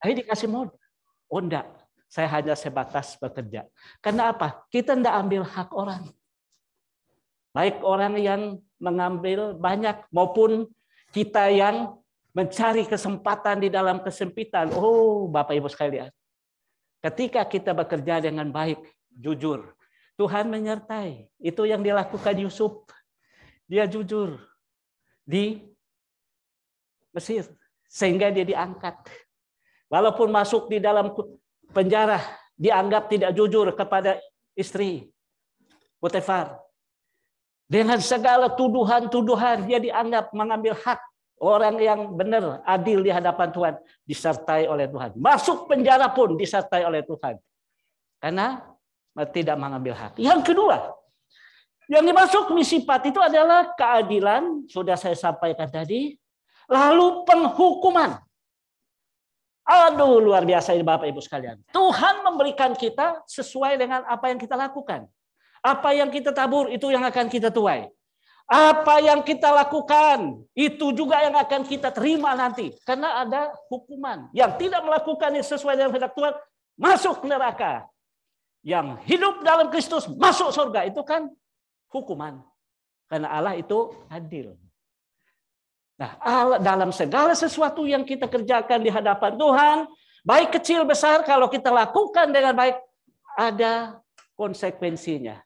Ayo dikasih modal. Oh enggak, saya hanya sebatas bekerja. Karena apa? Kita enggak ambil hak orang. Baik orang yang mengambil banyak maupun kita yang mencari kesempatan di dalam kesempitan. Oh, Bapak Ibu sekalian. Ketika kita bekerja dengan baik, jujur, Tuhan menyertai. Itu yang dilakukan Yusuf. Dia jujur di Mesir sehingga dia diangkat. Walaupun masuk di dalam penjara, dianggap tidak jujur kepada istri Potifar. Dengan segala tuduhan-tuduhan, dia dianggap mengambil hak. Orang yang benar, adil di hadapan Tuhan, disertai oleh Tuhan. Masuk penjara pun disertai oleh Tuhan. Karena tidak mengambil hak. Yang kedua, yang dimaksud Misipat itu adalah keadilan, sudah saya sampaikan tadi. Lalu penghukuman. Aduh, luar biasa ini Bapak Ibu sekalian. Tuhan memberikan kita sesuai dengan apa yang kita lakukan. Apa yang kita tabur, itu yang akan kita tuai. Apa yang kita lakukan, itu juga yang akan kita terima nanti. Karena ada hukuman. Yang tidak melakukan yang sesuai dengan kehendak Tuhan, masuk neraka. Yang hidup dalam Kristus, masuk surga. Itu kan hukuman. Karena Allah itu adil. Nah, Allah, dalam segala sesuatu yang kita kerjakan di hadapan Tuhan, baik kecil besar, kalau kita lakukan dengan baik, ada konsekuensinya.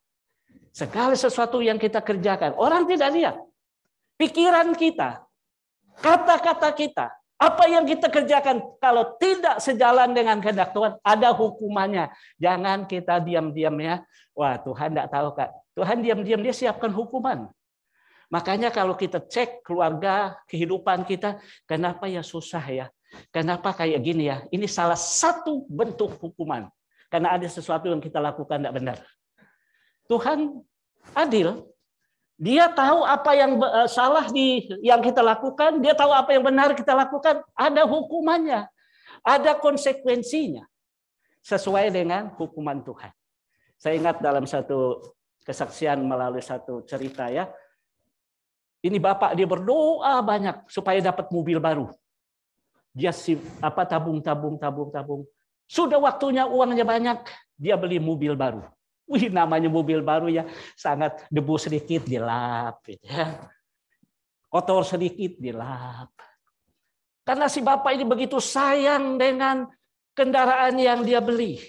Segala sesuatu yang kita kerjakan, orang tidak lihat. Pikiran kita, kata-kata kita, apa yang kita kerjakan, kalau tidak sejalan dengan kehendak Tuhan, ada hukumannya. Jangan kita diam-diam ya. Wah, Tuhan tidak tahu, Kak. Tuhan diam-diam, dia siapkan hukuman. Makanya kalau kita cek keluarga, kehidupan kita, kenapa ya susah ya? Kenapa kayak gini ya? Ini salah satu bentuk hukuman. Karena ada sesuatu yang kita lakukan tidak benar. Tuhan adil. Dia tahu apa yang salah yang kita lakukan. Dia tahu apa yang benar kita lakukan. Ada hukumannya. Ada konsekuensinya. Sesuai dengan hukuman Tuhan. Saya ingat dalam satu kesaksian melalui satu cerita ya. Ini bapak dia berdoa banyak supaya dapat mobil baru. Dia tabung. Sudah waktunya uangnya banyak, dia beli mobil baru. Wih, namanya mobil baru ya, sangat debu sedikit dilap, ya. Kotor sedikit dilap. Karena si bapak ini begitu sayang dengan kendaraan yang dia beli.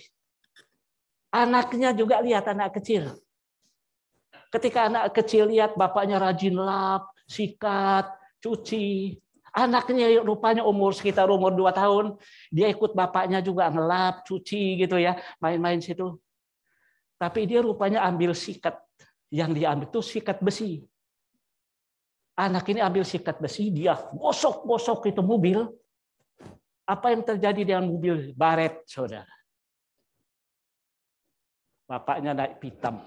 Anaknya juga lihat, anak kecil. Ketika anak kecil lihat bapaknya rajin lap, sikat, cuci. Anaknya rupanya sekitar umur 2 tahun. Dia ikut bapaknya juga ngelap, cuci gitu ya. Main-main situ. Tapi dia rupanya ambil sikat. Yang dia ambil itu sikat besi. Anak ini ambil sikat besi, dia gosok-gosok itu mobil. Apa yang terjadi dengan mobil? Baret, saudara. Bapaknya naik pitam.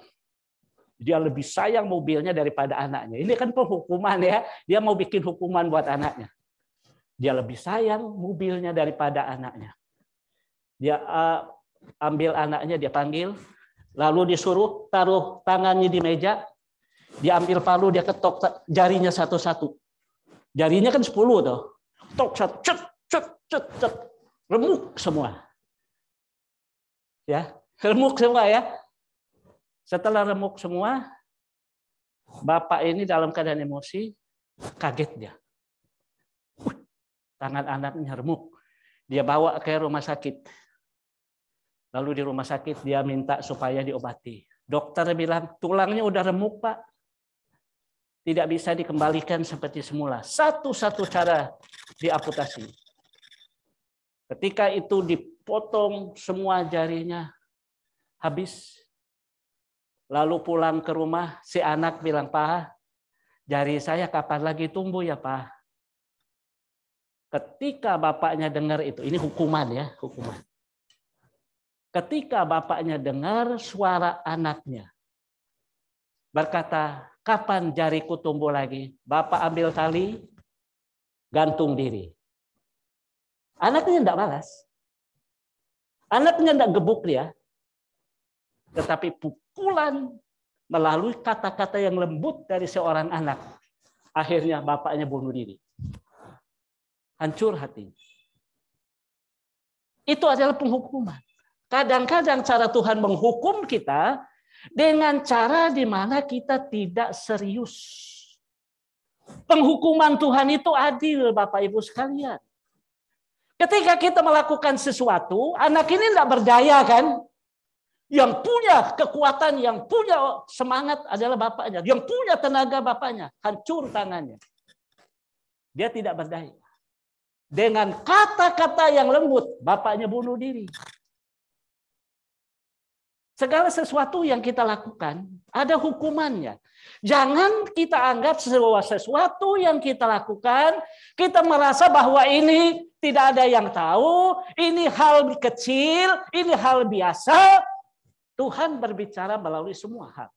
Dia lebih sayang mobilnya daripada anaknya. Ini kan penghukuman ya. Dia mau bikin hukuman buat anaknya. Dia lebih sayang mobilnya daripada anaknya. Dia ambil anaknya, dia panggil. Lalu disuruh taruh tangannya di meja. Dia ambil palu, dia ketok jarinya satu-satu. Jarinya kan 10 tuh. Tok satu, cet. Remuk semua. Ya, remuk semua ya. Setelah remuk semua, bapak ini dalam keadaan emosi, kaget dia. Tangan anaknya remuk. Dia bawa ke rumah sakit. Lalu di rumah sakit dia minta supaya diobati. Dokter bilang, tulangnya udah remuk, Pak. Tidak bisa dikembalikan seperti semula. Satu-satu cara diamputasi. Ketika itu dipotong semua jarinya, habis. Lalu pulang ke rumah, si anak bilang, Pak, jari saya kapan lagi tumbuh ya, Pak? Ketika bapaknya dengar itu, ini hukuman ya, hukuman. Ketika bapaknya dengar suara anaknya, berkata, kapan jariku tumbuh lagi? Bapak ambil tali, gantung diri. Anaknya tidak balas. Anaknya tidak gebuk dia. Tetapi pukulan melalui kata-kata yang lembut dari seorang anak. Akhirnya bapaknya bunuh diri. Hancur hati. Itu adalah penghukuman. Kadang-kadang cara Tuhan menghukum kita dengan cara di mana kita tidak serius. Penghukuman Tuhan itu adil, Bapak Ibu sekalian. Ketika kita melakukan sesuatu, anak ini tidak berdaya kan? Yang punya kekuatan, yang punya semangat adalah bapaknya. Yang punya tenaga bapaknya. Hancur tangannya. Dia tidak berdaya. Dengan kata-kata yang lembut, bapaknya bunuh diri. Segala sesuatu yang kita lakukan, ada hukumannya. Jangan kita anggap sesuatu yang kita lakukan, kita merasa bahwa ini tidak ada yang tahu, ini hal kecil, ini hal biasa. Tuhan berbicara melalui semua hal.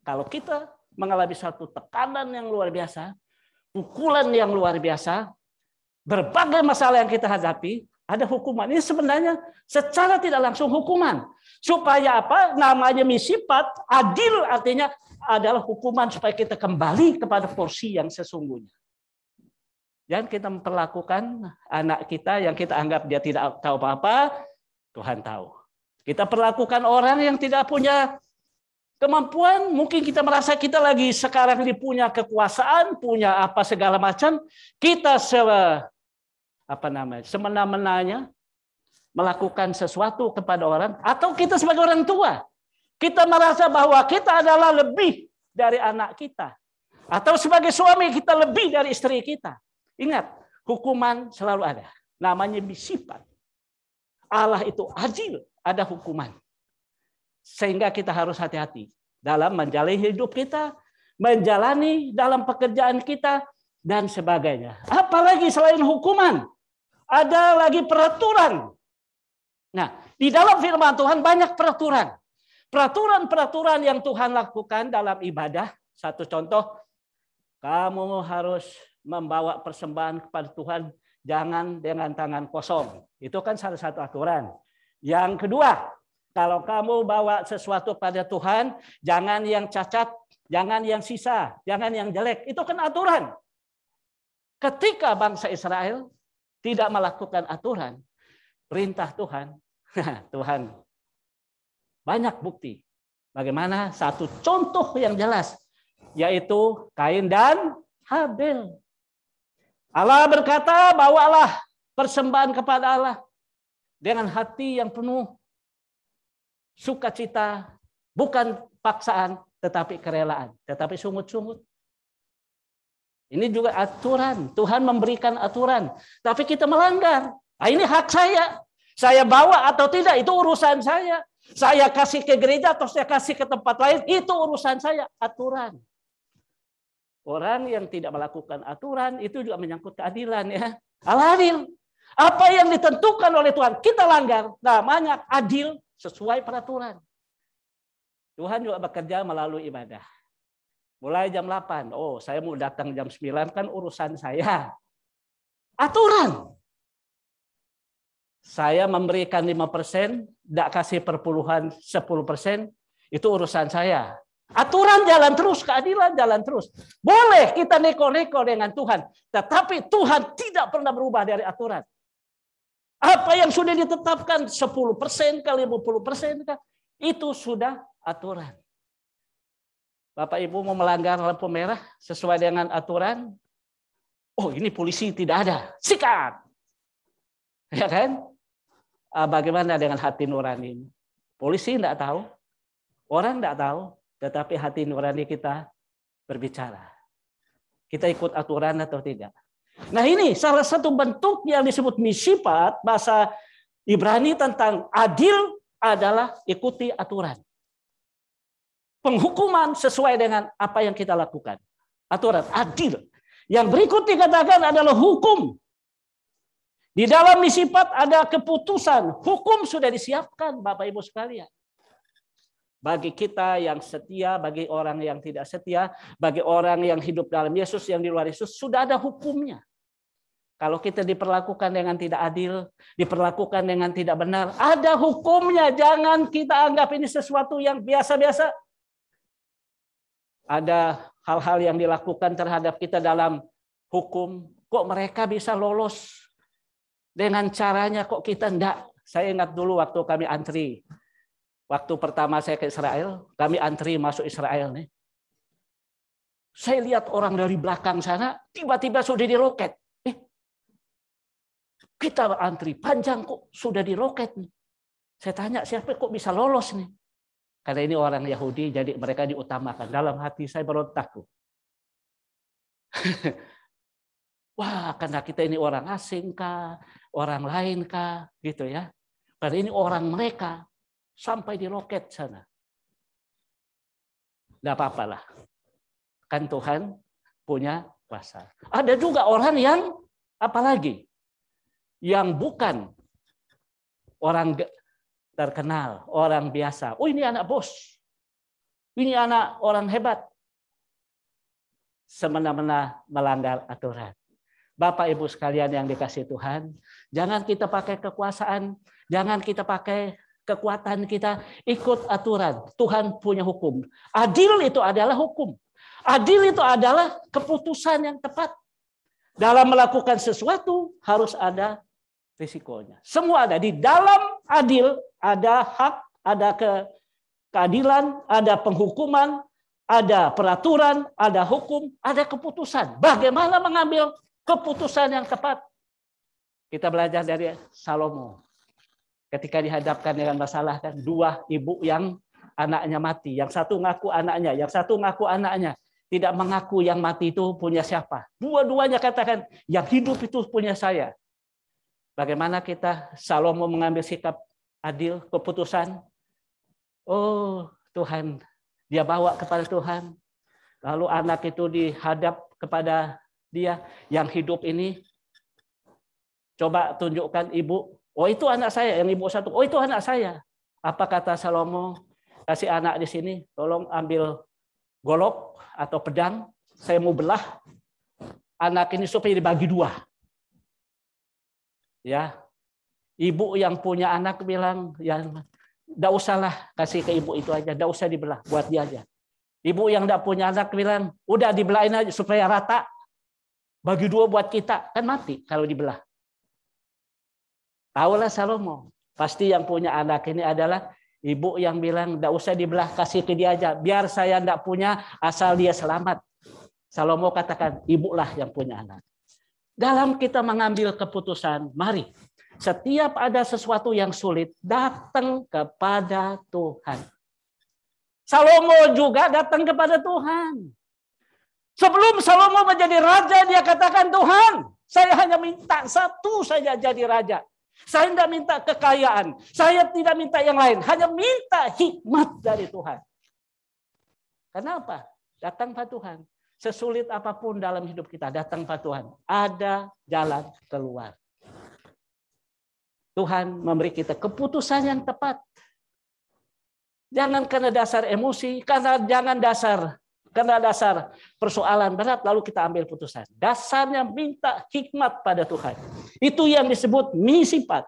Kalau kita mengalami satu tekanan yang luar biasa, pukulan yang luar biasa, berbagai masalah yang kita hadapi, ada hukuman. Ini sebenarnya secara tidak langsung hukuman. Supaya apa? Namanya misipat, adil artinya adalah hukuman supaya kita kembali kepada porsi yang sesungguhnya. Jangan kita memperlakukan anak kita yang kita anggap dia tidak tahu apa-apa, Tuhan tahu. Kita perlakukan orang yang tidak punya kemampuan, mungkin kita merasa kita lagi sekarang punya kekuasaan, punya apa segala macam, kita semena-menanya melakukan sesuatu kepada orang, atau kita sebagai orang tua, kita merasa bahwa kita adalah lebih dari anak kita, atau sebagai suami kita lebih dari istri kita. Ingat, hukuman selalu ada. Namanya misipat. Allah itu adil, ada hukuman. Sehingga kita harus hati-hati dalam menjalani hidup kita, menjalani dalam pekerjaan kita, dan sebagainya. Apalagi selain hukuman, ada lagi peraturan. Nah, di dalam firman Tuhan banyak peraturan. Peraturan-peraturan yang Tuhan lakukan dalam ibadah. Satu contoh, kamu harus membawa persembahan kepada Tuhan, jangan dengan tangan kosong. Itu kan salah satu aturan. Yang kedua, kalau kamu bawa sesuatu pada Tuhan, jangan yang cacat, jangan yang sisa, jangan yang jelek. Itu kan aturan. Ketika bangsa Israel tidak melakukan aturan, perintah Tuhan, Tuhan banyak bukti. Bagaimana? Satu contoh yang jelas, yaitu Kain dan Habel. Allah berkata, bawalah persembahan kepada Allah dengan hati yang penuh sukacita, bukan paksaan, tetapi kerelaan, tetapi sungut-sungut. Ini juga aturan. Tuhan memberikan aturan, tapi kita melanggar. Nah, ini hak saya. Saya bawa atau tidak, itu urusan saya. Saya kasih ke gereja atau saya kasih ke tempat lain, itu urusan saya. Aturan. Orang yang tidak melakukan aturan itu juga menyangkut keadilan, ya. Al-adil. Apa yang ditentukan oleh Tuhan kita langgar, namanya adil sesuai peraturan. Tuhan juga bekerja melalui ibadah. Mulai jam 8, oh saya mau datang jam 9 kan urusan saya. Aturan. Saya memberikan 5%, tidak kasih perpuluhan 10%, itu urusan saya. Aturan jalan terus, keadilan jalan terus. Boleh kita neko-neko dengan Tuhan, tetapi Tuhan tidak pernah berubah dari aturan. Apa yang sudah ditetapkan 10% kali 50%, itu sudah aturan. Bapak Ibu mau melanggar lampu merah sesuai dengan aturan, oh ini polisi tidak ada, sikat. Ya kan? Bagaimana dengan hati nurani ini? Polisi tidak tahu, orang tidak tahu, tetapi hati nurani kita berbicara. Kita ikut aturan atau tidak? Nah ini salah satu bentuk yang disebut misipat, bahasa Ibrani tentang adil adalah ikuti aturan. Penghukuman sesuai dengan apa yang kita lakukan. Aturan, adil. Yang berikut dikatakan adalah hukum. Di dalam misipat ada keputusan. Hukum sudah disiapkan, Bapak Ibu sekalian. Bagi kita yang setia, bagi orang yang tidak setia, bagi orang yang hidup dalam Yesus, yang di luar Yesus, sudah ada hukumnya. Kalau kita diperlakukan dengan tidak adil, diperlakukan dengan tidak benar, ada hukumnya. Jangan kita anggap ini sesuatu yang biasa-biasa. Ada hal-hal yang dilakukan terhadap kita dalam hukum. Kok mereka bisa lolos dengan caranya, kok kita enggak? Saya ingat dulu waktu kami antri. Waktu pertama saya ke Israel, kami antri masuk Israel nih. Saya lihat orang dari belakang sana, tiba-tiba sudah diroket. Kita antri panjang kok sudah diroket nih. Saya tanya, siapa kok bisa lolos nih? Karena ini orang Yahudi, jadi mereka diutamakan. Dalam hati saya berontak. Wah, karena kita ini orang asing kah, orang lain kah, gitu ya. Karena ini orang mereka, sampai diroket sana. Tidak apa-apalah. Kan Tuhan punya kuasa. Ada juga orang yang apalagi yang bukan orang terkenal, orang biasa. Oh, ini anak bos. Ini anak orang hebat. Semena-mena melanggar aturan. Bapak Ibu sekalian yang dikasihi Tuhan, jangan kita pakai kekuasaan, jangan kita pakai kekuatan kita, ikut aturan. Tuhan punya hukum. Adil itu adalah hukum. Adil itu adalah keputusan yang tepat. Dalam melakukan sesuatu harus ada risikonya. Semua ada. Di dalam adil ada hak, ada keadilan, ada penghukuman, ada peraturan, ada hukum, ada keputusan. Bagaimana mengambil keputusan yang tepat? Kita belajar dari Salomo. Ketika dihadapkan dengan masalah, kan dua ibu yang anaknya mati. Yang satu ngaku anaknya, yang satu ngaku anaknya. Tidak mengaku yang mati itu punya siapa. Dua-duanya katakan, yang hidup itu punya saya. Bagaimana kita Salomo mengambil sikap adil, keputusan? Oh Tuhan, dia bawa kepada Tuhan. Lalu anak itu dihadap kepada dia. Yang hidup ini, coba tunjukkan ibu. Oh itu anak saya, yang ibu satu. Oh itu anak saya. Apa kata Salomo? Kasih anak di sini, tolong ambil golok atau pedang, saya mau belah anak ini supaya dibagi dua. Ya, ibu yang punya anak bilang, ya, enggak usahlah kasih ke ibu itu aja, enggak usah dibelah, buat dia aja. Ibu yang enggak punya anak bilang, udah dibelahin aja supaya rata, bagi dua buat kita, kan mati kalau dibelah. Tahulah Salomo, pasti yang punya anak ini adalah ibu yang bilang, enggak usah dibelah, kasih ke dia aja. Biar saya enggak punya, asal dia selamat. Salomo katakan, ibulah yang punya anak. Dalam kita mengambil keputusan, mari. Setiap ada sesuatu yang sulit, datang kepada Tuhan. Salomo juga datang kepada Tuhan. Sebelum Salomo menjadi raja, dia katakan, Tuhan, saya hanya minta satu saja jadi raja. Saya tidak minta kekayaan. Saya tidak minta yang lain. Hanya minta hikmat dari Tuhan. Kenapa? Datang pada Tuhan. Sesulit apapun dalam hidup kita, datang pada Tuhan. Ada jalan keluar. Tuhan memberi kita keputusan yang tepat. Jangan karena dasar emosi, karena dasar persoalan berat, lalu kita ambil putusan. Dasarnya minta hikmat pada Tuhan. Itu yang disebut misipat.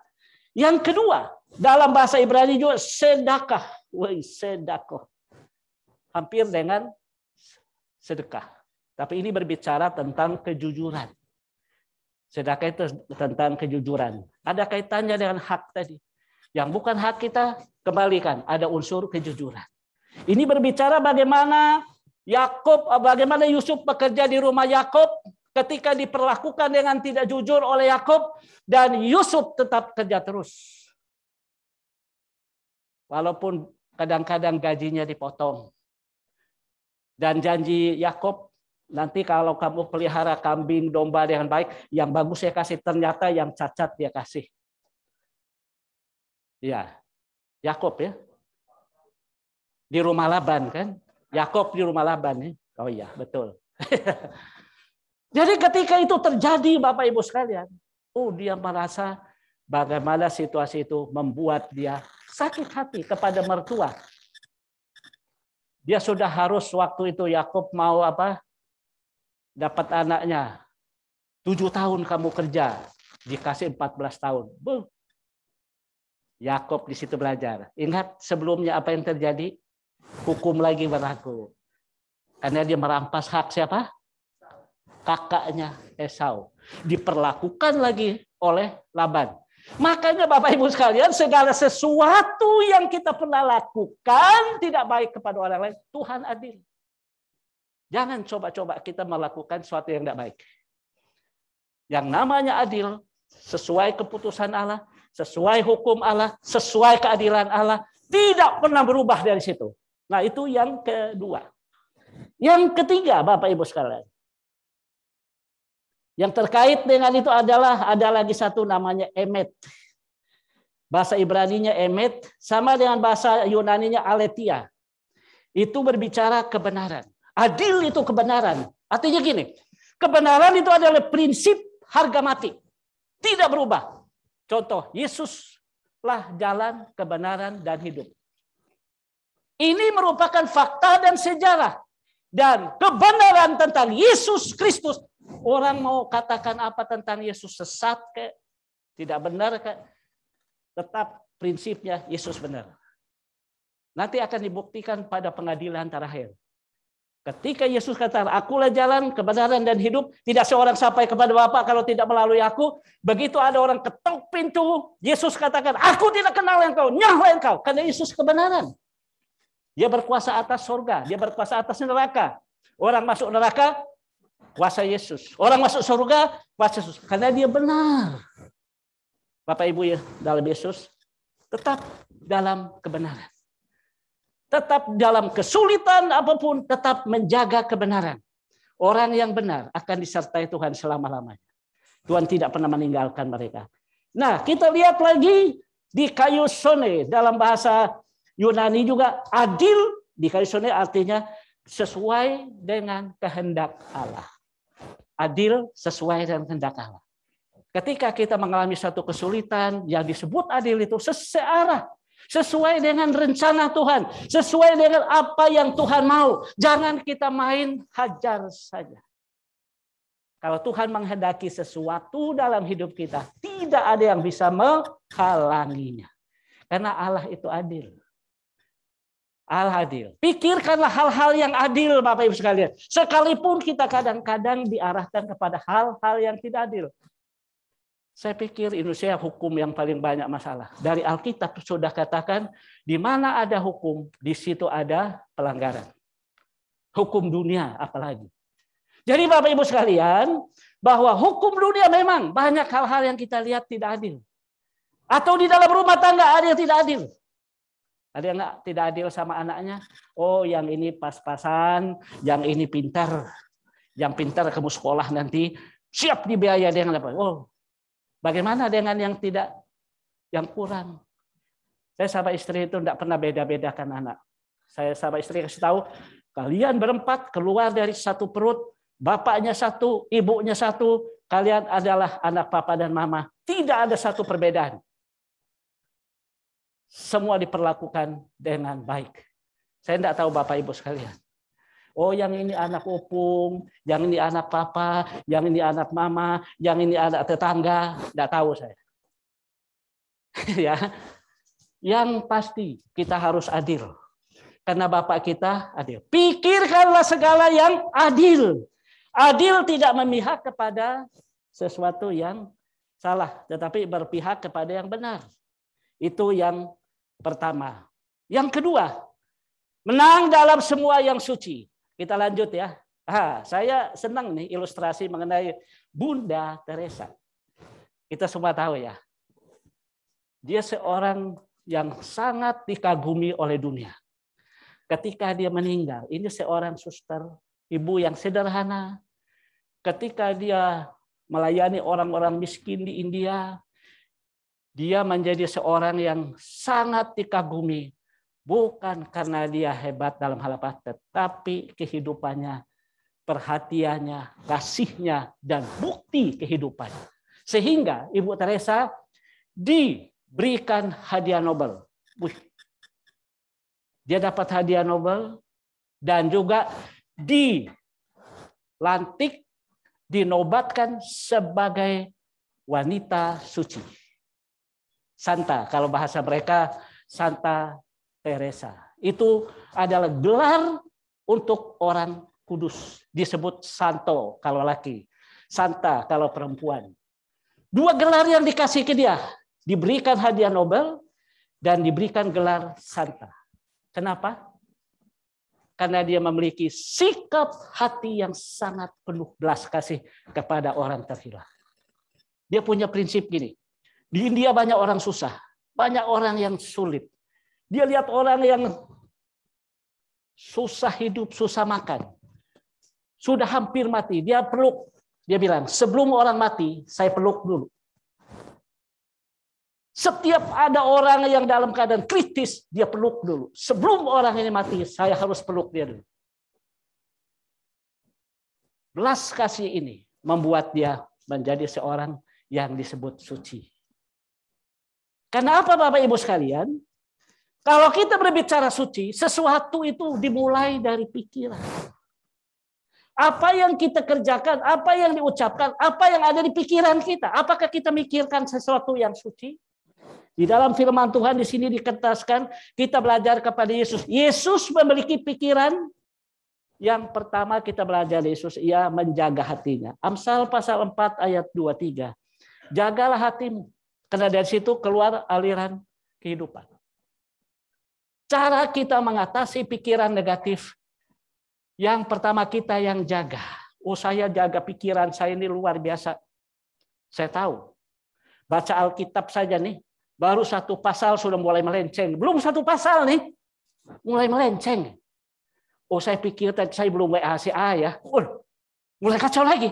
Yang kedua, dalam bahasa Ibrani juga sedekah. Sedekah. Hampir dengan sedekah. Tapi ini berbicara tentang kejujuran. Sedekah itu tentang kejujuran. Ada kaitannya dengan hak tadi. Yang bukan hak kita, kembalikan. Ada unsur kejujuran. Ini berbicara bagaimana bagaimana Yusuf bekerja di rumah Yakub ketika diperlakukan dengan tidak jujur oleh Yakub, dan Yusuf tetap kerja terus. Walaupun kadang-kadang gajinya dipotong. Dan janji Yakub, nanti kalau kamu pelihara kambing, domba dengan baik, yang bagus saya kasih, ternyata yang cacat dia kasih. Ya, Yakub ya. Di rumah Laban kan? Yakub di rumah Laban ya. Oh iya, betul. Jadi ketika itu terjadi Bapak Ibu sekalian, dia merasa bagaimana situasi itu membuat dia sakit hati kepada mertua. Dia sudah harus waktu itu Yakub mau dapat anaknya. 7 tahun kamu kerja, dikasih 14 tahun. Yakub di situ belajar. Ingat sebelumnya apa yang terjadi? Hukum lagi berlaku. Karena dia merampas hak siapa? Kakaknya Esau. Diperlakukan lagi oleh Laban. Makanya Bapak Ibu sekalian, segala sesuatu yang kita pernah lakukan tidak baik kepada orang lain, Tuhan adil. Jangan coba-coba kita melakukan sesuatu yang tidak baik. Yang namanya adil, sesuai keputusan Allah, sesuai hukum Allah, sesuai keadilan Allah, tidak pernah berubah dari situ. Nah, itu yang kedua. Yang ketiga, Bapak Ibu sekalian, yang terkait dengan itu adalah ada lagi satu namanya emet. Bahasa Ibraninya emet sama dengan bahasa Yunaninya aletheia. Itu berbicara kebenaran. Adil itu kebenaran. Artinya gini, kebenaran itu adalah prinsip harga mati. Tidak berubah. Contoh, Yesuslah jalan, kebenaran, dan hidup. Ini merupakan fakta dan sejarah. Dan kebenaran tentang Yesus Kristus. Orang mau katakan apa tentang Yesus, sesat ke, tidak benar ke, tetap prinsipnya Yesus benar. Nanti akan dibuktikan pada pengadilan terakhir. Ketika Yesus kata, akulah jalan, kebenaran, dan hidup, tidak seorang sampai kepada Bapa kalau tidak melalui aku. Begitu ada orang ketok pintu, Yesus katakan, aku tidak kenal engkau, nyahlah engkau. Karena Yesus kebenaran. Dia berkuasa atas surga, dia berkuasa atas neraka. Orang masuk neraka, kuasa Yesus. Orang masuk surga, kuasa Yesus. Karena dia benar. Bapak Ibu ya, dalam Yesus, tetap dalam kebenaran. Tetap dalam kesulitan apapun, tetap menjaga kebenaran. Orang yang benar akan disertai Tuhan selama-lamanya. Tuhan tidak pernah meninggalkan mereka. Nah, kita lihat lagi di kaiosune, dalam bahasa Yunani juga adil, di kaiosune artinya sesuai dengan kehendak Allah. Adil sesuai dengan kehendak Allah. Ketika kita mengalami satu kesulitan, yang disebut adil itu searah, sesuai dengan rencana Tuhan, sesuai dengan apa yang Tuhan mau. Jangan kita main hajar saja. Kalau Tuhan menghendaki sesuatu dalam hidup kita, tidak ada yang bisa menghalanginya. Karena Allah itu adil. Allah adil. Pikirkanlah hal-hal yang adil, Bapak Ibu sekalian. Sekalipun kita kadang-kadang diarahkan kepada hal-hal yang tidak adil. Saya pikir Indonesia hukum yang paling banyak masalah. Dari Alkitab sudah katakan, di mana ada hukum, di situ ada pelanggaran. Hukum dunia apalagi. Jadi Bapak Ibu sekalian, bahwa hukum dunia memang banyak hal-hal yang kita lihat tidak adil. Atau di dalam rumah tangga ada yang tidak adil. Ada yang tidak adil sama anaknya. Oh, yang ini pas-pasan, yang ini pintar. Yang pintar kamu sekolah nanti siap dibiaya dengan apa? Oh, bagaimana dengan yang tidak, yang kurang? Saya sama istri itu tidak pernah beda-bedakan anak. Saya sama istri kasih tahu, kalian berempat keluar dari satu perut, bapaknya satu, ibunya satu, kalian adalah anak papa dan mama. Tidak ada satu perbedaan. Semua diperlakukan dengan baik. Saya tidak tahu Bapak Ibu sekalian. Oh, yang ini anak opung, yang ini anak papa, yang ini anak mama, yang ini anak tetangga. Tidak tahu saya. Ya, yang pasti kita harus adil. Karena Bapak kita adil. Pikirkanlah segala yang adil. Adil tidak memihak kepada sesuatu yang salah, tetapi berpihak kepada yang benar. Itu yang pertama. Yang kedua, menang dalam semua yang suci. Kita lanjut ya. Saya senang nih ilustrasi mengenai Bunda Teresa. Kita semua tahu ya. Dia seorang yang sangat dikagumi oleh dunia. Ketika dia meninggal, ini seorang suster, ibu yang sederhana. Ketika dia melayani orang-orang miskin di India, dia menjadi seorang yang sangat dikagumi. Bukan karena dia hebat dalam hal apa, tetapi kehidupannya, perhatiannya, kasihnya, dan bukti kehidupannya. Sehingga Ibu Teresa diberikan hadiah Nobel. Dia dapat hadiah Nobel dan juga dilantik, dinobatkan sebagai wanita suci. Santa, kalau bahasa mereka Santa Teresa. Itu adalah gelar untuk orang kudus. Disebut Santo kalau laki, Santa kalau perempuan. Dua gelar yang dikasih ke dia. diberikan hadiah Nobel, dan diberikan gelar Santa. Kenapa? Karena dia memiliki sikap hati yang sangat penuh belas kasih kepada orang terhilang. Dia punya prinsip gini. Di India banyak orang susah, banyak orang yang sulit. Dia lihat orang yang susah hidup, susah makan. Sudah hampir mati, dia peluk. Dia bilang, sebelum orang mati, saya peluk dulu. Setiap ada orang yang dalam keadaan kritis, dia peluk dulu. Sebelum orang ini mati, saya harus peluk dia dulu. Belas kasih ini membuat dia menjadi seorang yang disebut suci. Karena apa Bapak Ibu sekalian? Kalau kita berbicara suci, sesuatu itu dimulai dari pikiran. Apa yang kita kerjakan, apa yang diucapkan, apa yang ada di pikiran kita. Apakah kita mikirkan sesuatu yang suci? Di dalam firman Tuhan di sini diketaskan, kita belajar kepada Yesus. Yesus memiliki pikiran. Yang pertama kita belajar Yesus, ia menjaga hatinya. Amsal pasal 4 ayat 23. Jagalah hatimu, karena dari situ keluar aliran kehidupan. Cara kita mengatasi pikiran negatif, yang pertama kita yang jaga. Oh, saya jaga pikiran saya ini luar biasa. Saya tahu. Baca Alkitab saja nih, baru 1 pasal sudah mulai melenceng. Belum 1 pasal nih, mulai melenceng. Oh, saya pikir tadi saya belum WA si A ya. Mulai kacau lagi.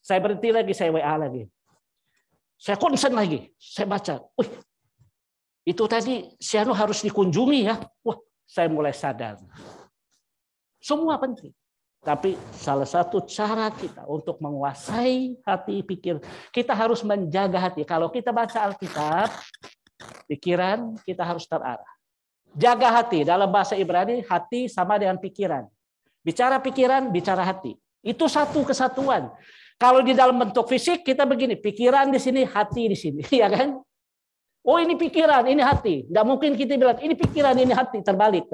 Saya berhenti lagi, saya WA lagi. Saya konsen lagi, saya baca. Itu tadi si Anu harus dikunjungi ya. Wah, saya mulai sadar. Semua penting. Tapi salah satu cara kita untuk menguasai hati pikir, kita harus menjaga hati. Kalau kita baca Alkitab, pikiran kita harus terarah. Jaga hati, dalam bahasa Ibrani, hati sama dengan pikiran. Bicara pikiran, bicara hati. Itu satu kesatuan. Kalau di dalam bentuk fisik, kita begini, pikiran di sini, hati di sini. Ya kan? Oh, ini pikiran, ini hati. Nggak mungkin kita bilang, ini pikiran, ini hati. Terbalik.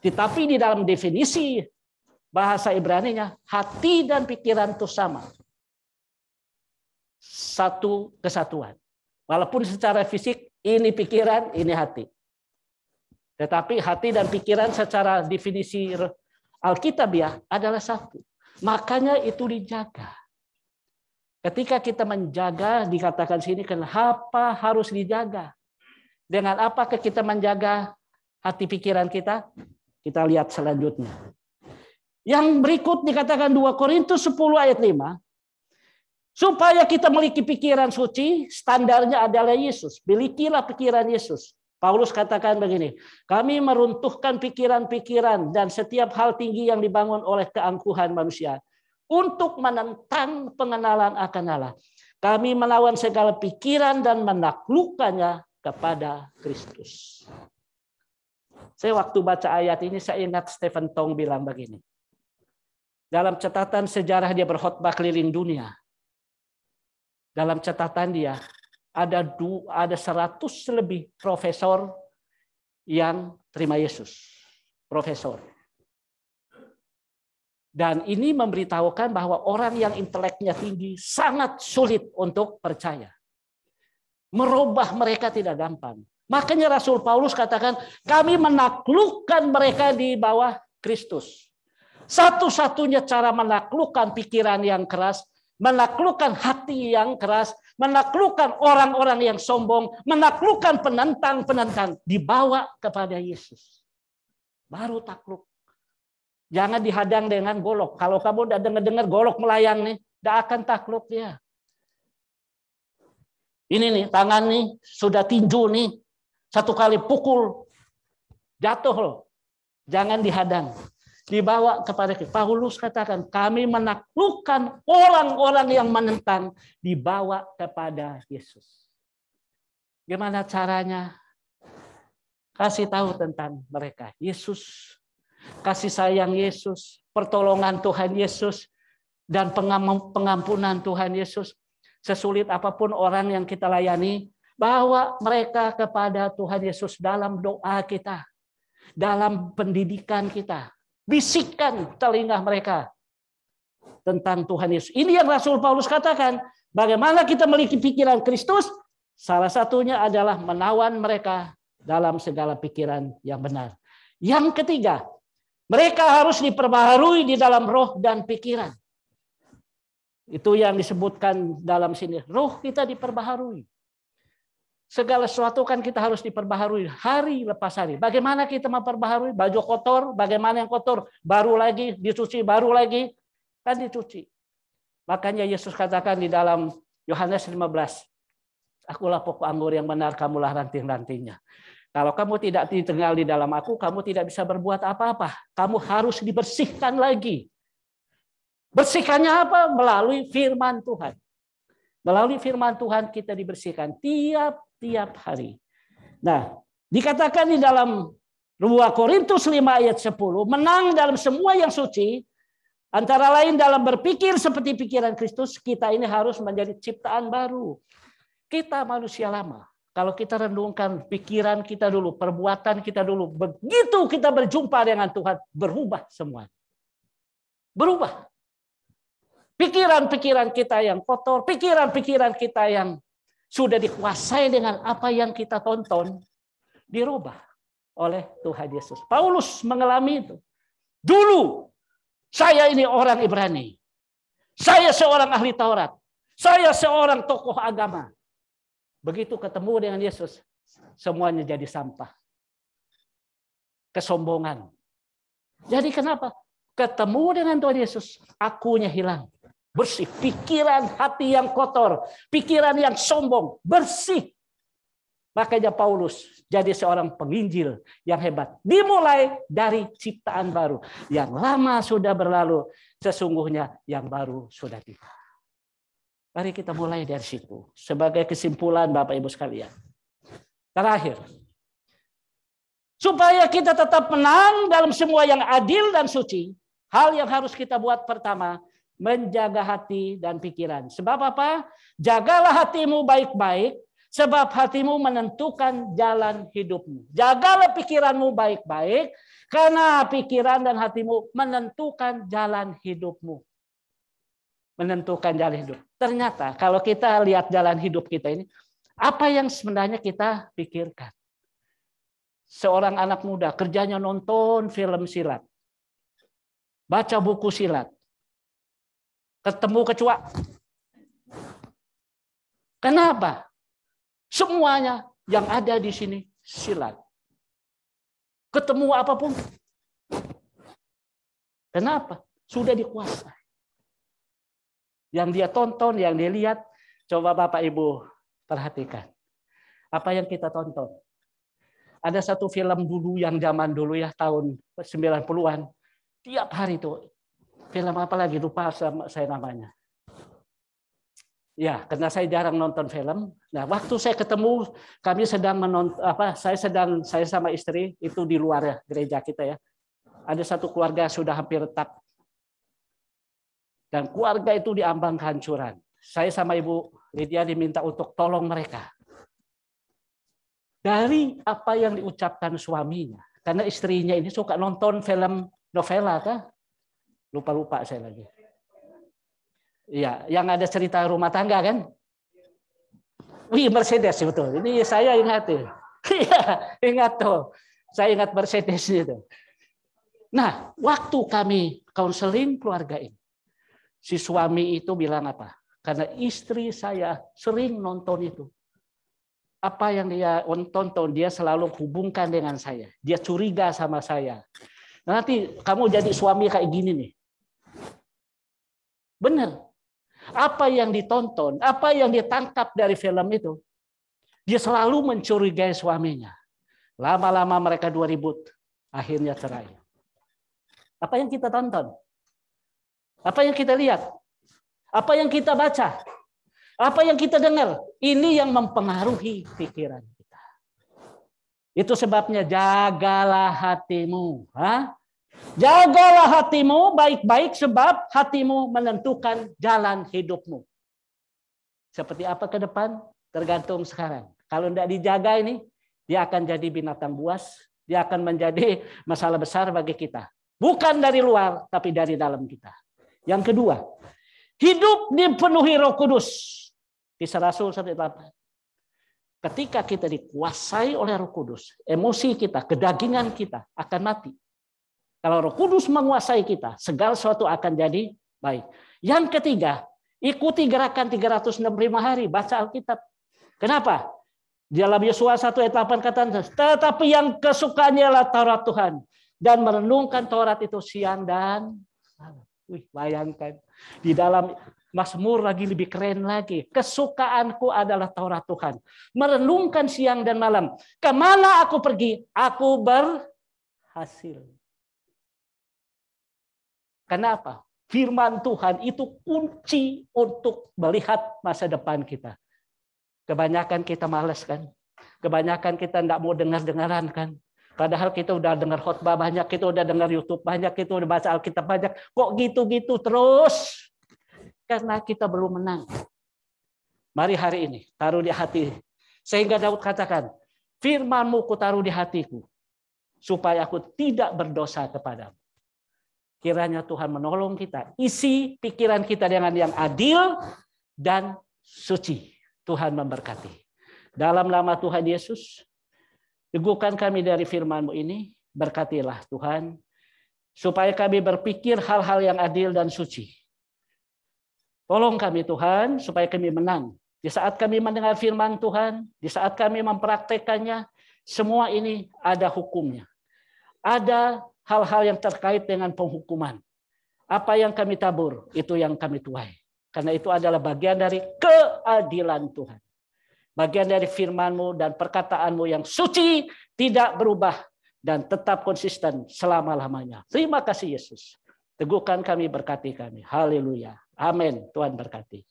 Tetapi di dalam definisi bahasa Ibrani-nya, hati dan pikiran itu sama. Satu kesatuan. Walaupun secara fisik, ini pikiran, ini hati. Tetapi hati dan pikiran secara definisi Alkitabiah adalah satu. Makanya itu dijaga. Ketika kita menjaga, dikatakan sini, kenapa harus dijaga? Dengan apakah kita menjaga hati pikiran kita? Kita lihat selanjutnya. Yang berikut dikatakan 2 Korintus 10 ayat 5. Supaya kita memiliki pikiran suci, standarnya adalah Yesus. Milikilah pikiran Yesus. Paulus katakan begini, kami meruntuhkan pikiran-pikiran dan setiap hal tinggi yang dibangun oleh keangkuhan manusia untuk menentang pengenalan akan Allah. Kami melawan segala pikiran dan menaklukkannya kepada Kristus. Saya waktu baca ayat ini, saya ingat Stephen Tong bilang begini. Dalam catatan sejarah dia berkhotbah keliling dunia. Dalam catatan dia, ada 100 lebih profesor yang terima Yesus. Profesor. Dan ini memberitahukan bahwa orang yang inteleknya tinggi sangat sulit untuk percaya. Merubah mereka tidak gampang. Makanya Rasul Paulus katakan, kami menaklukkan mereka di bawah Kristus. Satu-satunya cara menaklukkan pikiran yang keras, menaklukkan hati yang keras, menaklukkan orang-orang yang sombong, menaklukkan penentang-penentang, dibawa kepada Yesus. Baru takluk. Jangan dihadang dengan golok. Kalau kamu udah dengar golok melayang nih, tidak akan takluk dia. Ini nih, tangan nih, sudah tinju nih. 1 kali pukul, jatuh loh. Jangan dihadang. Dibawa kepada kita. Paulus katakan, kami menaklukkan orang-orang yang menentang, dibawa kepada Yesus. Gimana caranya? Kasih tahu tentang mereka. Yesus, kasih sayang Yesus, pertolongan Tuhan Yesus, dan pengampunan Tuhan Yesus. Sesulit apapun orang yang kita layani, bawa mereka kepada Tuhan Yesus dalam doa kita, dalam pendidikan kita. Bisikkan telinga mereka tentang Tuhan Yesus. Ini yang Rasul Paulus katakan, Bagaimana kita memiliki pikiran Kristus? Salah satunya adalah menawan mereka dalam segala pikiran yang benar. Yang ketiga, mereka harus diperbaharui di dalam roh dan pikiran. Itu yang disebutkan dalam sini. Roh kita diperbaharui. Segala sesuatu kan kita harus diperbaharui hari lepas hari. Bagaimana kita memperbaharui? Baju kotor, bagaimana yang kotor? Baru lagi, dicuci, baru lagi. Kan dicuci. Makanya Yesus katakan di dalam Yohanes 15. Akulah pokok anggur yang benar, kamulah ranting-rantingnya. Kalau kamu tidak tinggal di dalam aku, kamu tidak bisa berbuat apa-apa. Kamu harus dibersihkan lagi. Bersihkannya apa? Melalui firman Tuhan. Melalui firman Tuhan kita dibersihkan tiap hari. Nah, dikatakan di dalam 2 Korintus 5 ayat 10, menang dalam semua yang suci, antara lain dalam berpikir seperti pikiran Kristus, kita ini harus menjadi ciptaan baru. Kita manusia lama. Kalau kita renungkan pikiran kita dulu, perbuatan kita dulu, begitu kita berjumpa dengan Tuhan, berubah semua. Berubah. Pikiran-pikiran kita yang kotor, pikiran-pikiran kita yang sudah dikuasai dengan apa yang kita tonton, dirubah oleh Tuhan Yesus. Paulus mengalami itu. Dulu, saya ini orang Ibrani. Saya seorang ahli Taurat. Saya seorang tokoh agama. Begitu ketemu dengan Yesus, semuanya jadi sampah. Kesombongan. Jadi kenapa? Ketemu dengan Tuhan Yesus, akunya hilang. Bersih. Pikiran hati yang kotor. Pikiran yang sombong. Bersih. Makanya Paulus jadi seorang penginjil yang hebat. Dimulai dari ciptaan baru. Yang lama sudah berlalu. Sesungguhnya yang baru sudah tiba. Mari kita mulai dari situ. Sebagai kesimpulan Bapak Ibu sekalian. Terakhir. Supaya kita tetap menang dalam semua yang adil dan suci. Hal yang harus kita buat pertama. Menjaga hati dan pikiran. Sebab apa? Jagalah hatimu baik-baik. Sebab hatimu menentukan jalan hidupmu. Jagalah pikiranmu baik-baik. Karena pikiran dan hatimu menentukan jalan hidupmu. Menentukan jalan hidup. Ternyata kalau kita lihat jalan hidup kita ini. Apa yang sebenarnya kita pikirkan? Seorang anak muda kerjanya nonton film silat. Baca buku silat. Ketemu kecoa. Kenapa? Semuanya yang ada di sini silat. Ketemu apapun. Kenapa? Sudah dikuasai. Yang dia tonton, yang dia lihat, coba Bapak Ibu perhatikan. Apa yang kita tonton? Ada satu film dulu yang zaman dulu ya, tahun 90-an. Tiap hari itu. Film apa lagi? Lupa saya namanya. Ya, karena saya jarang nonton film. Nah, waktu saya ketemu, kami sedang menonton saya sama istri itu di luar ya, gereja kita ya. Ada satu keluarga sudah hampir retak. Dan keluarga itu diambang kehancuran. Saya sama Ibu Lydia diminta untuk tolong mereka. Dari apa yang diucapkan suaminya. Karena istrinya ini suka nonton film novela kan? Lupa saya lagi. Iya, yang ada cerita rumah tangga kan? Wih, Mercedes betul. Ini saya ingat tuh. Iya, ingat tuh. Saya ingat Mercedes itu. Nah, waktu kami konseling keluarga ini, si suami itu bilang apa? Karena istri saya sering nonton itu. Apa yang dia tonton, dia selalu hubungkan dengan saya. Dia curiga sama saya. Nanti kamu jadi suami kayak gini nih. Benar. Apa yang ditonton, apa yang ditangkap dari film itu, dia selalu mencurigai suaminya. Lama-lama mereka 2 ribut, akhirnya cerai. Apa yang kita tonton? Apa yang kita lihat? Apa yang kita baca? Apa yang kita dengar? Ini yang mempengaruhi pikiran kita. Itu sebabnya jagalah hatimu. Jagalah hatimu baik-baik sebab hatimu menentukan jalan hidupmu. Seperti apa ke depan? Tergantung sekarang. Kalau tidak dijaga ini, dia akan jadi binatang buas. Dia akan menjadi masalah besar bagi kita. Bukan dari luar, tapi dari dalam kita. Yang kedua, Hidup dipenuhi Roh Kudus. Kisah Rasul 1:8. Ketika kita dikuasai oleh Roh Kudus, emosi kita, kedagingan kita akan mati. Kalau Roh Kudus menguasai kita, segala sesuatu akan jadi baik. Yang ketiga, ikuti gerakan 365 hari, baca Alkitab. Kenapa? Di dalam Yosua 1:8 kata, tetapi yang kesukaannya adalah Taurat Tuhan. Dan merenungkan Taurat itu siang dan malam. Bayangkan, di dalam Mazmur lagi lebih keren lagi. Kesukaanku adalah Taurat Tuhan. Merenungkan siang dan malam. Kemana aku pergi, aku berhasil. Kenapa? Firman Tuhan itu kunci untuk melihat masa depan kita. Kebanyakan kita malas kan? Kebanyakan kita tidak mau dengar-dengaran kan? Padahal kita udah dengar khotbah banyak, kita udah dengar YouTube banyak, kita udah baca Alkitab banyak. Kok gitu-gitu terus? Karena kita belum menang. Mari hari ini taruh di hati. Sehingga Daud katakan, firman-Mu kutaruh di hatiku, supaya aku tidak berdosa kepadamu. Kiranya Tuhan menolong kita. Isi pikiran kita dengan yang adil dan suci. Tuhan memberkati. Dalam nama Tuhan Yesus, teguhkan kami dari firman-Mu ini. Berkatilah Tuhan, supaya kami berpikir hal-hal yang adil dan suci. Tolong kami Tuhan, supaya kami menang. Di saat kami mendengar firman Tuhan, di saat kami mempraktekannya, semua ini ada hukumnya. Ada hal-hal yang terkait dengan penghukuman. Apa yang kami tabur, itu yang kami tuai. Karena itu adalah bagian dari keadilan Tuhan. Bagian dari firman-Mu dan perkataan-Mu yang suci, tidak berubah, dan tetap konsisten selama-lamanya. Terima kasih Yesus. Teguhkan kami, berkati kami. Haleluya. Amin. Tuhan berkati.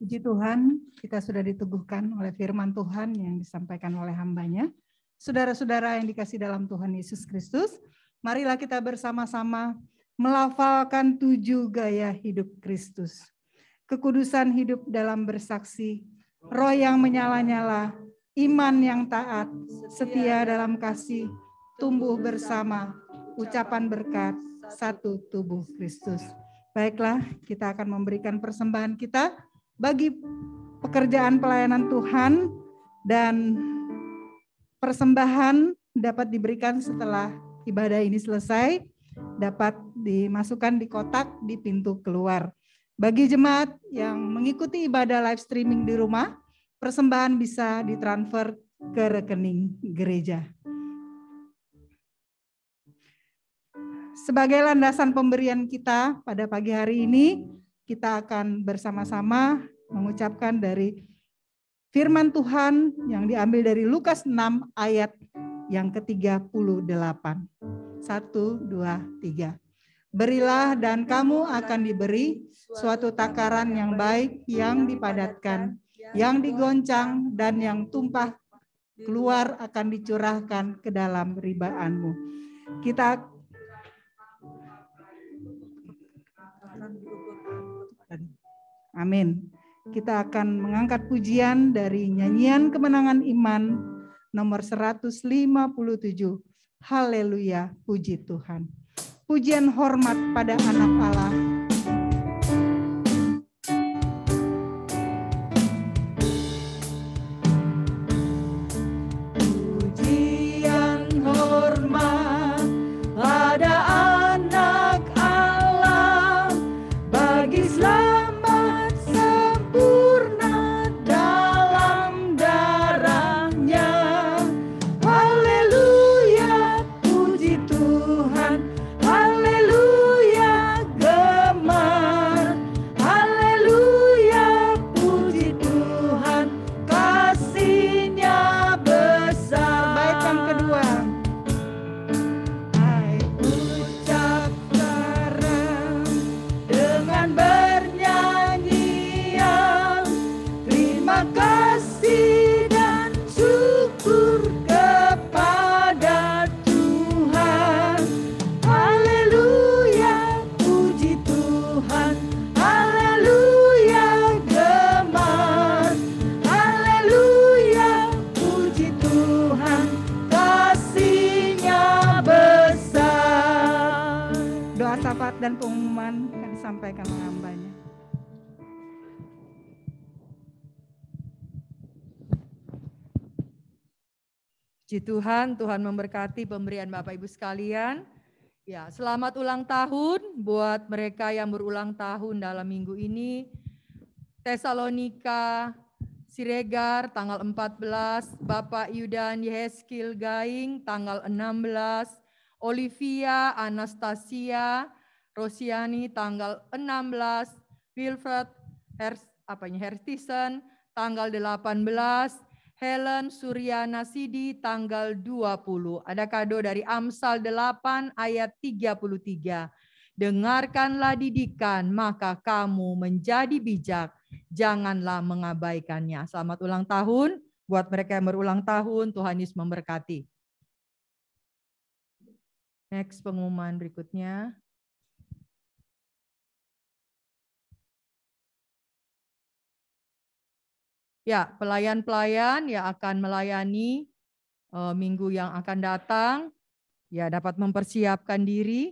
Puji Tuhan, kita sudah diteguhkan oleh firman Tuhan yang disampaikan oleh hamba-Nya. Saudara-saudara yang dikasih dalam Tuhan Yesus Kristus, marilah kita bersama-sama melafalkan 7 gaya hidup Kristus. Kekudusan hidup dalam bersaksi, roh yang menyala-nyala, iman yang taat, setia dalam kasih, tumbuh bersama, ucapan berkat, satu tubuh Kristus. Baiklah, kita akan memberikan persembahan kita bagi pekerjaan pelayanan Tuhan, dan persembahan dapat diberikan setelah ibadah ini selesai, dapat dimasukkan di kotak di pintu keluar. Bagi jemaat yang mengikuti ibadah live streaming di rumah, persembahan bisa ditransfer ke rekening gereja. Sebagai landasan pemberian kita pada pagi hari ini, kita akan bersama-sama mengucapkan dari firman Tuhan yang diambil dari Lukas 6 ayat yang ke-38. 1, 2, 3. Berilah dan kamu akan diberi suatu takaran yang baik, yang dipadatkan, yang digoncang, dan yang tumpah keluar akan dicurahkan ke dalam ribaanmu. Amin. Kita akan mengangkat pujian dari nyanyian kemenangan iman nomor 157. Haleluya, puji Tuhan. Pujian hormat pada anak Allah. Pujian hormat pada anak Allah, bagi selamat sempurna dalam darahnya. Haleluya, puji Tuhan. Haleluya, syafaat dan pengumuman akan disampaikan oleh hambanya. Puji Tuhan, Tuhan memberkati pemberian Bapak Ibu sekalian. Ya, selamat ulang tahun buat mereka yang berulang tahun dalam minggu ini. Tesalonika Siregar tanggal 14, Bapak Yudan Yeheskil Gaing tanggal 16, Olivia Anastasia Rosiani tanggal 16, Wilfred Hertisen tanggal 18, Helen Suryana Sidi tanggal 20. Ada kado dari Amsal 8 ayat 33. Dengarkanlah didikan, maka kamu menjadi bijak. Janganlah mengabaikannya. Selamat ulang tahun buat mereka yang berulang tahun. Tuhan Yesus memberkati. Next pengumuman berikutnya. Ya, pelayan-pelayan yang akan melayani minggu yang akan datang, ya dapat mempersiapkan diri.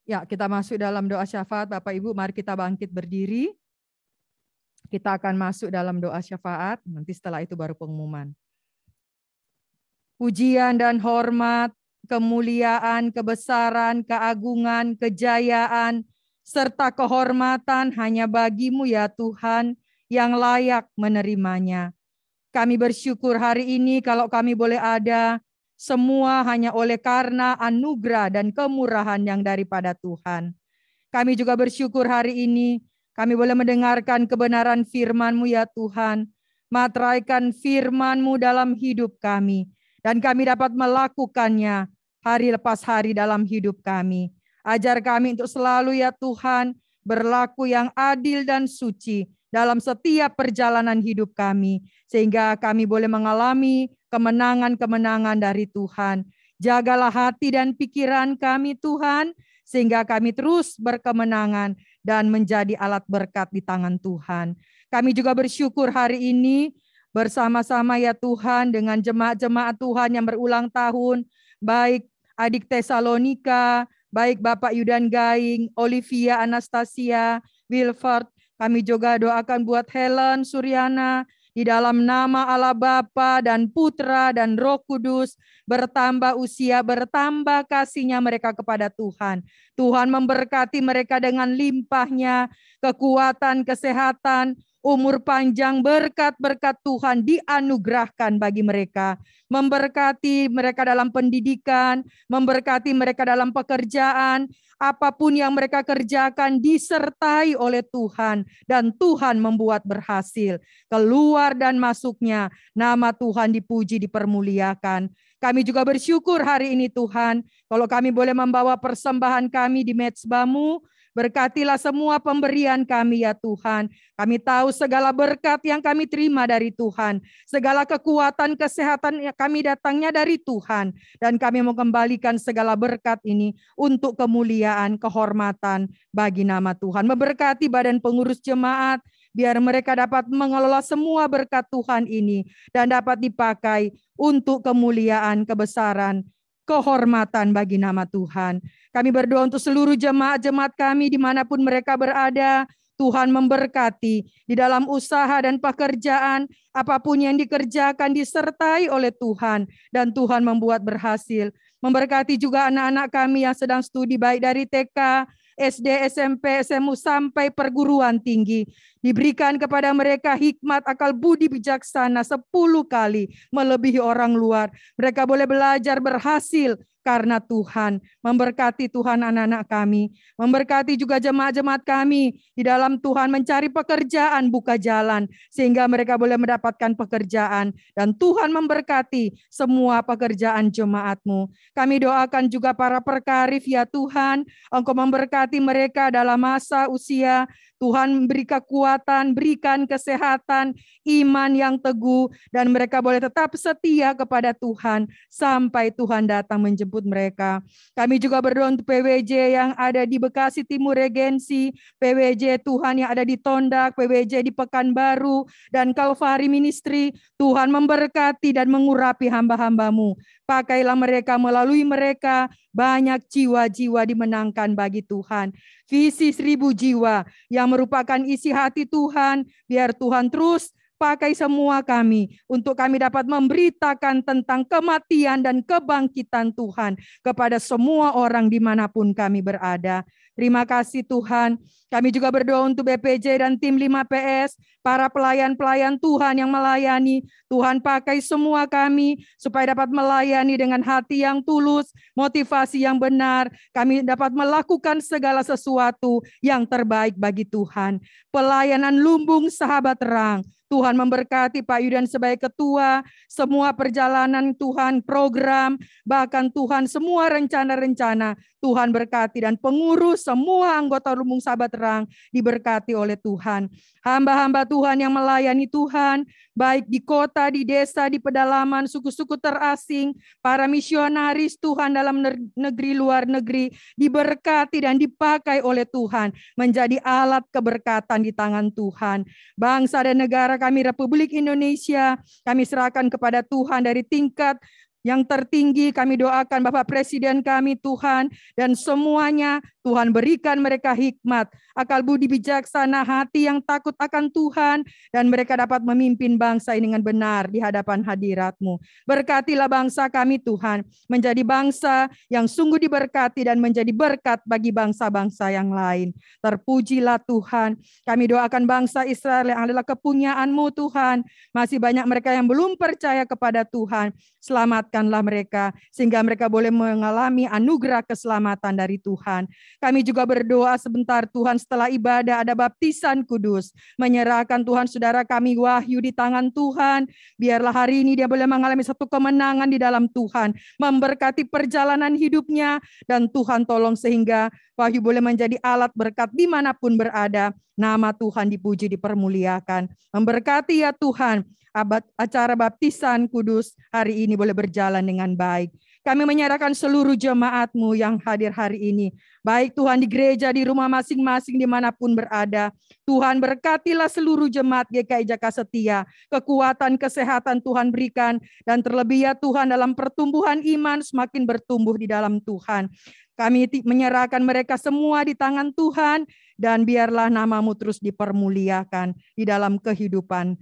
Ya, kita masuk dalam doa syafaat. Bapak Ibu, mari kita bangkit berdiri. Kita akan masuk dalam doa syafaat, nanti setelah itu baru pengumuman. Pujian dan hormat, kemuliaan, kebesaran, keagungan, kejayaan, serta kehormatan hanya bagimu ya Tuhan yang layak menerimanya. Kami bersyukur hari ini kalau kami boleh ada, semua hanya oleh karena anugerah dan kemurahan yang daripada Tuhan. Kami juga bersyukur hari ini kami boleh mendengarkan kebenaran firman-Mu ya Tuhan. Materaikan firman-Mu dalam hidup kami. Dan kami dapat melakukannya hari lepas hari dalam hidup kami. Ajar kami untuk selalu ya Tuhan berlaku yang adil dan suci dalam setiap perjalanan hidup kami. Sehingga kami boleh mengalami kemenangan-kemenangan dari Tuhan. Jagalah hati dan pikiran kami Tuhan, sehingga kami terus berkemenangan dan menjadi alat berkat di tangan Tuhan. Kami juga bersyukur hari ini bersama-sama ya Tuhan dengan jemaat-jemaat Tuhan yang berulang tahun, baik adik Tesalonika, baik Bapak Yudan Gaing, Olivia Anastasia, Wilford. Kami juga doakan buat Helen Suryana, di dalam nama Allah Bapa dan Putra dan Roh Kudus, bertambah usia, bertambah kasihnya mereka kepada Tuhan. Tuhan memberkati mereka dengan limpahnya, kekuatan, kesehatan, umur panjang, berkat-berkat Tuhan dianugerahkan bagi mereka. Memberkati mereka dalam pendidikan, memberkati mereka dalam pekerjaan, apapun yang mereka kerjakan disertai oleh Tuhan. Dan Tuhan membuat berhasil. Keluar dan masuknya, nama Tuhan dipuji, dipermuliakan. Kami juga bersyukur hari ini Tuhan, kalau kami boleh membawa persembahan kami di mezbamu, berkatilah semua pemberian kami ya Tuhan. Kami tahu segala berkat yang kami terima dari Tuhan. Segala kekuatan, kesehatan yang kami datangnya dari Tuhan. Dan kami mau kembalikan segala berkat ini untuk kemuliaan, kehormatan bagi nama Tuhan. Memberkati badan pengurus jemaat, biar mereka dapat mengelola semua berkat Tuhan ini. Dan dapat dipakai untuk kemuliaan, kebesaran, kehormatan bagi nama Tuhan. Kami berdoa untuk seluruh jemaat-jemaat kami dimanapun mereka berada. Tuhan memberkati di dalam usaha dan pekerjaan. Apapun yang dikerjakan disertai oleh Tuhan. Dan Tuhan membuat berhasil. Memberkati juga anak-anak kami yang sedang studi baik dari TK, SD, SMP, SMU sampai perguruan tinggi. Diberikan kepada mereka hikmat, akal budi bijaksana 10 kali melebihi orang luar. Mereka boleh belajar berhasil karena Tuhan. Memberkati Tuhan anak-anak kami. Memberkati juga jemaat-jemaat kami di dalam Tuhan mencari pekerjaan, buka jalan. Sehingga mereka boleh mendapatkan pekerjaan. Dan Tuhan memberkati semua pekerjaan jemaat-Mu. Kami doakan juga para perkarif ya Tuhan. Engkau memberkati mereka dalam masa usia. Tuhan beri kekuatan, berikan kesehatan, iman yang teguh, dan mereka boleh tetap setia kepada Tuhan sampai Tuhan datang menjemput mereka. Kami juga berdoa untuk PWJ yang ada di Bekasi Timur Regensi, PWJ Tuhan yang ada di Tondak, PWJ di Pekanbaru, dan Kalvari Ministry. Tuhan memberkati dan mengurapi hamba-hamba-Mu. Pakailah mereka, melalui mereka banyak jiwa-jiwa dimenangkan bagi Tuhan. Visi 1000 jiwa yang merupakan isi hati Tuhan, biar Tuhan terus pakai semua kami untuk kami dapat memberitakan tentang kematian dan kebangkitan Tuhan kepada semua orang dimanapun kami berada. Terima kasih Tuhan. Kami juga berdoa untuk BPJ dan tim 5PS, para pelayan-pelayan Tuhan yang melayani. Tuhan pakai semua kami supaya dapat melayani dengan hati yang tulus, motivasi yang benar. Kami dapat melakukan segala sesuatu yang terbaik bagi Tuhan. Pelayanan lumbung sahabat terang. Tuhan memberkati Pak Yudan sebagai ketua, semua perjalanan Tuhan, program, bahkan Tuhan semua rencana-rencana Tuhan berkati, dan pengurus semua anggota lumbung sahabat terang diberkati oleh Tuhan. Hamba-hamba Tuhan yang melayani Tuhan, baik di kota, di desa, di pedalaman, suku-suku terasing, para misionaris Tuhan dalam negeri, luar negeri, diberkati dan dipakai oleh Tuhan, menjadi alat keberkatan di tangan Tuhan. Bangsa dan negara kami, Republik Indonesia, kami serahkan kepada Tuhan dari tingkat yang tertinggi. Kami doakan Bapak Presiden kami Tuhan, dan semuanya Tuhan berikan mereka hikmat, akal budi bijaksana, hati yang takut akan Tuhan, dan mereka dapat memimpin bangsa ini dengan benar di hadapan hadirat-Mu. Berkatilah bangsa kami Tuhan, menjadi bangsa yang sungguh diberkati dan menjadi berkat bagi bangsa-bangsa yang lain. Terpujilah Tuhan. Kami doakan bangsa Israel yang adalah kepunyaan-Mu Tuhan. Masih banyak mereka yang belum percaya kepada Tuhan. Selamatkanlah mereka sehingga mereka boleh mengalami anugerah keselamatan dari Tuhan. Kami juga berdoa sebentar Tuhan, setelah ibadah ada baptisan kudus. Menyerahkan Tuhan saudara kami Wahyu di tangan Tuhan. Biarlah hari ini dia boleh mengalami satu kemenangan di dalam Tuhan. Memberkati perjalanan hidupnya, dan Tuhan tolong sehingga Wahyu boleh menjadi alat berkat dimanapun berada. Nama Tuhan dipuji, dipermuliakan. Memberkati ya Tuhan, acara baptisan kudus hari ini boleh berjalan dengan baik. Kami menyerahkan seluruh jemaat-Mu yang hadir hari ini. Baik Tuhan di gereja, di rumah masing-masing, dimanapun berada. Tuhan berkatilah seluruh jemaat GKI Jakarta Setia. Kekuatan, kesehatan Tuhan berikan. Dan terlebih ya Tuhan, dalam pertumbuhan iman semakin bertumbuh di dalam Tuhan. Kami menyerahkan mereka semua di tangan Tuhan. Dan biarlah nama-Mu terus dipermuliakan di dalam kehidupan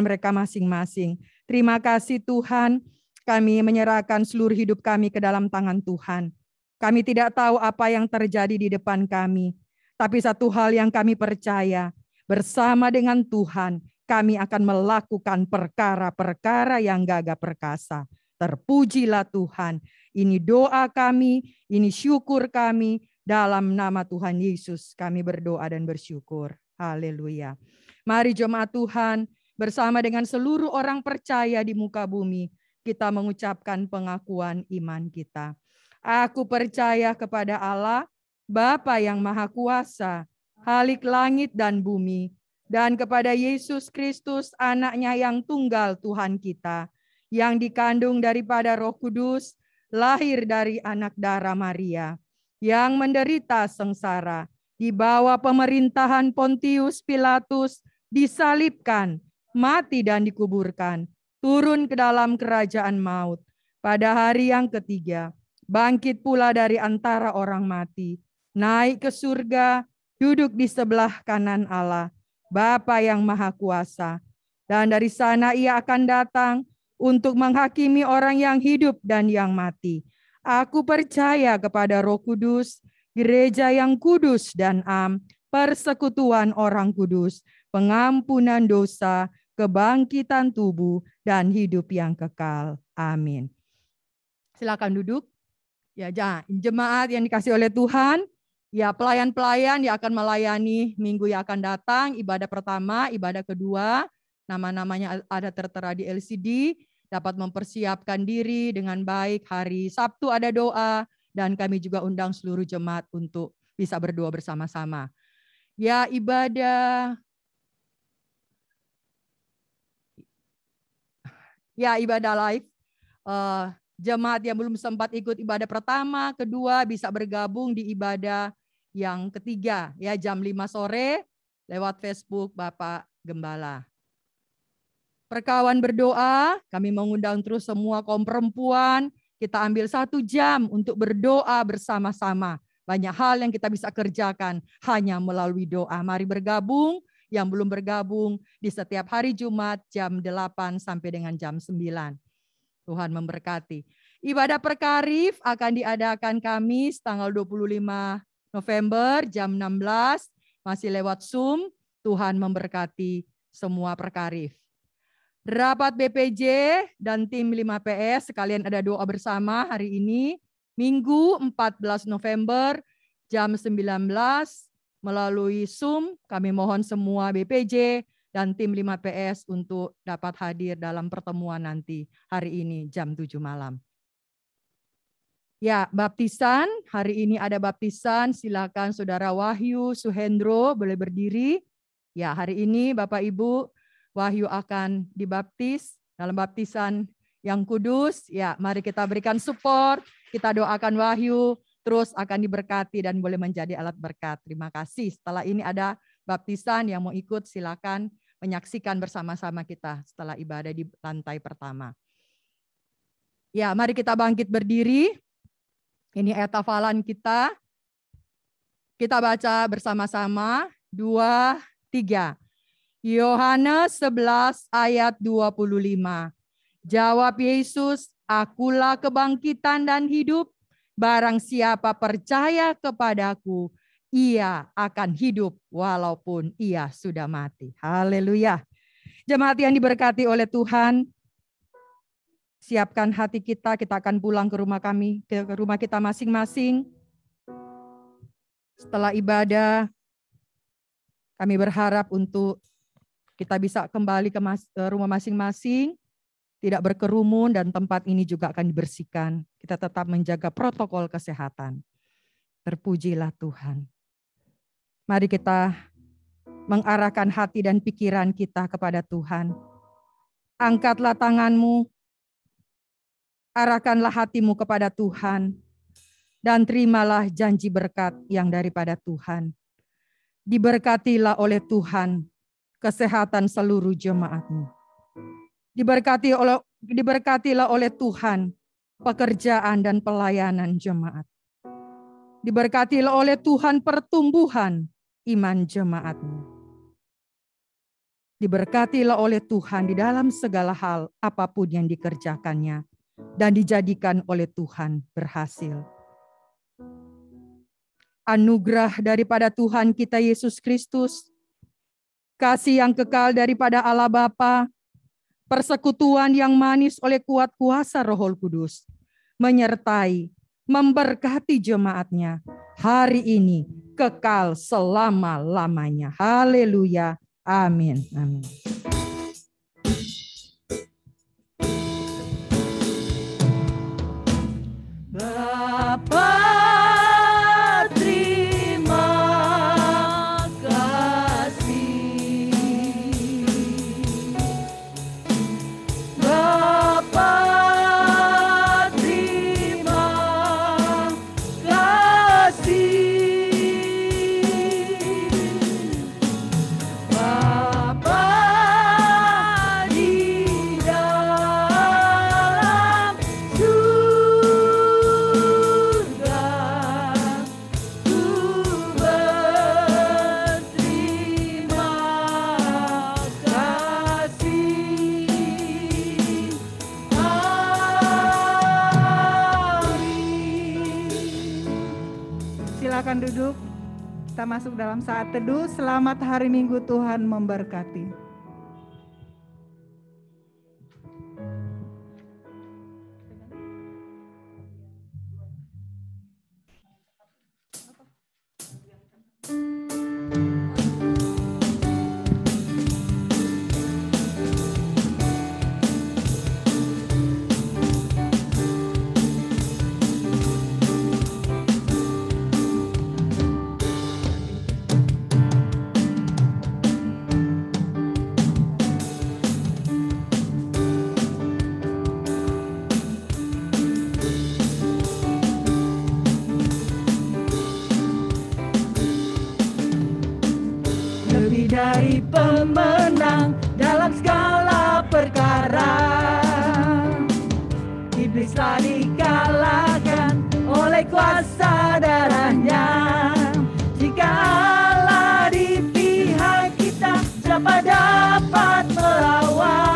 mereka masing-masing. Terima kasih Tuhan. Kami menyerahkan seluruh hidup kami ke dalam tangan Tuhan. Kami tidak tahu apa yang terjadi di depan kami. Tapi satu hal yang kami percaya, bersama dengan Tuhan, kami akan melakukan perkara-perkara yang gagah perkasa. Terpujilah Tuhan. Ini doa kami, ini syukur kami. Dalam nama Tuhan Yesus kami berdoa dan bersyukur. Haleluya. Mari jemaat Tuhan, bersama dengan seluruh orang percaya di muka bumi, kita mengucapkan pengakuan iman kita. Aku percaya kepada Allah, Bapa yang Maha Kuasa, Khalik langit dan bumi, dan kepada Yesus Kristus, anaknya yang tunggal Tuhan kita, yang dikandung daripada Roh Kudus, lahir dari anak darah Maria, yang menderita sengsara, di bawah pemerintahan Pontius Pilatus, disalibkan, mati dan dikuburkan, turun ke dalam kerajaan maut. Pada hari yang ketiga, bangkit pula dari antara orang mati, naik ke surga, duduk di sebelah kanan Allah, Bapa yang Maha Kuasa. Dan dari sana ia akan datang untuk menghakimi orang yang hidup dan yang mati. Aku percaya kepada Roh Kudus, gereja yang kudus dan am, persekutuan orang kudus, pengampunan dosa, kebangkitan tubuh, dan hidup yang kekal. Amin. Silakan duduk. Ya, jemaat yang dikasih oleh Tuhan, ya pelayan-pelayan yang akan melayani minggu yang akan datang, ibadah pertama, ibadah kedua, nama-namanya ada tertera di LCD, dapat mempersiapkan diri dengan baik. Hari Sabtu ada doa, dan kami juga undang seluruh jemaat untuk bisa berdoa bersama-sama. Ya, ibadah live. Jemaat yang belum sempat ikut ibadah pertama, kedua bisa bergabung di ibadah yang ketiga ya jam 5 sore lewat Facebook Bapak Gembala. Perkawan berdoa, kami mengundang terus semua kaum perempuan, kita ambil 1 jam untuk berdoa bersama-sama. Banyak hal yang kita bisa kerjakan hanya melalui doa. Mari bergabung, yang belum bergabung di setiap hari Jumat jam 8 sampai dengan jam 9. Tuhan memberkati. Ibadah perkarif akan diadakan Kamis tanggal 25 November jam 16, masih lewat Zoom. Tuhan memberkati semua perkarif. Rapat BPJ dan tim 5PS sekalian ada doa bersama hari ini, Minggu 14 November jam 19 melalui Zoom. Kami mohon semua BPJ dan tim 5PS untuk dapat hadir dalam pertemuan nanti hari ini jam 7 malam. Ya, baptisan. Hari ini ada baptisan. Silakan Saudara Wahyu Suhendro boleh berdiri. Ya, hari ini Bapak Ibu Wahyu akan dibaptis dalam baptisan yang kudus. Ya, mari kita berikan support. Kita doakan Wahyu terus akan diberkati dan boleh menjadi alat berkat. Terima kasih. Setelah ini ada baptisan, yang mau ikut silakan menyaksikan bersama-sama kita setelah ibadah di lantai pertama. Ya, mari kita bangkit berdiri. Ini ayat hafalan kita. Kita baca bersama-sama. 2, 3. Yohanes 11 ayat 25. Jawab Yesus, akulah kebangkitan dan hidup. Barang siapa percaya kepadaku, ia akan hidup walaupun ia sudah mati. Haleluya. Jemaat yang diberkati oleh Tuhan, siapkan hati kita, kita akan pulang ke rumah kami, ke rumah kita masing-masing. Setelah ibadah, kami berharap untuk kita bisa kembali ke rumah masing-masing, tidak berkerumun, dan tempat ini juga akan dibersihkan. Kita tetap menjaga protokol kesehatan. Terpujilah Tuhan. Mari kita mengarahkan hati dan pikiran kita kepada Tuhan. Angkatlah tanganmu, arahkanlah hatimu kepada Tuhan, dan terimalah janji berkat yang daripada Tuhan. Diberkatilah oleh Tuhan kesehatan seluruh jemaatmu. Diberkatilah oleh Tuhan pekerjaan dan pelayanan jemaat. Diberkatilah oleh Tuhan pertumbuhan iman jemaatmu. Diberkatilah oleh Tuhan di dalam segala hal apapun yang dikerjakannya dan dijadikan oleh Tuhan berhasil. Anugerah daripada Tuhan kita Yesus Kristus, kasih yang kekal daripada Allah Bapa, persekutuan yang manis oleh kuat kuasa Roh Kudus, menyertai, memberkati jemaatnya hari ini, kekal selama-lamanya. Haleluya. Amin. Amin. Bapa, terima kasih. Bapa, terima kasih. Bapa di dalam surga, ku berterima kasih. Amin. Silakan duduk. Kita masuk dalam saat teduh. Selamat hari Minggu, Tuhan memberkati. dapat dikalahkan oleh kuasa darahnya. Jika Allah di pihak kita, siapa dapat melawan?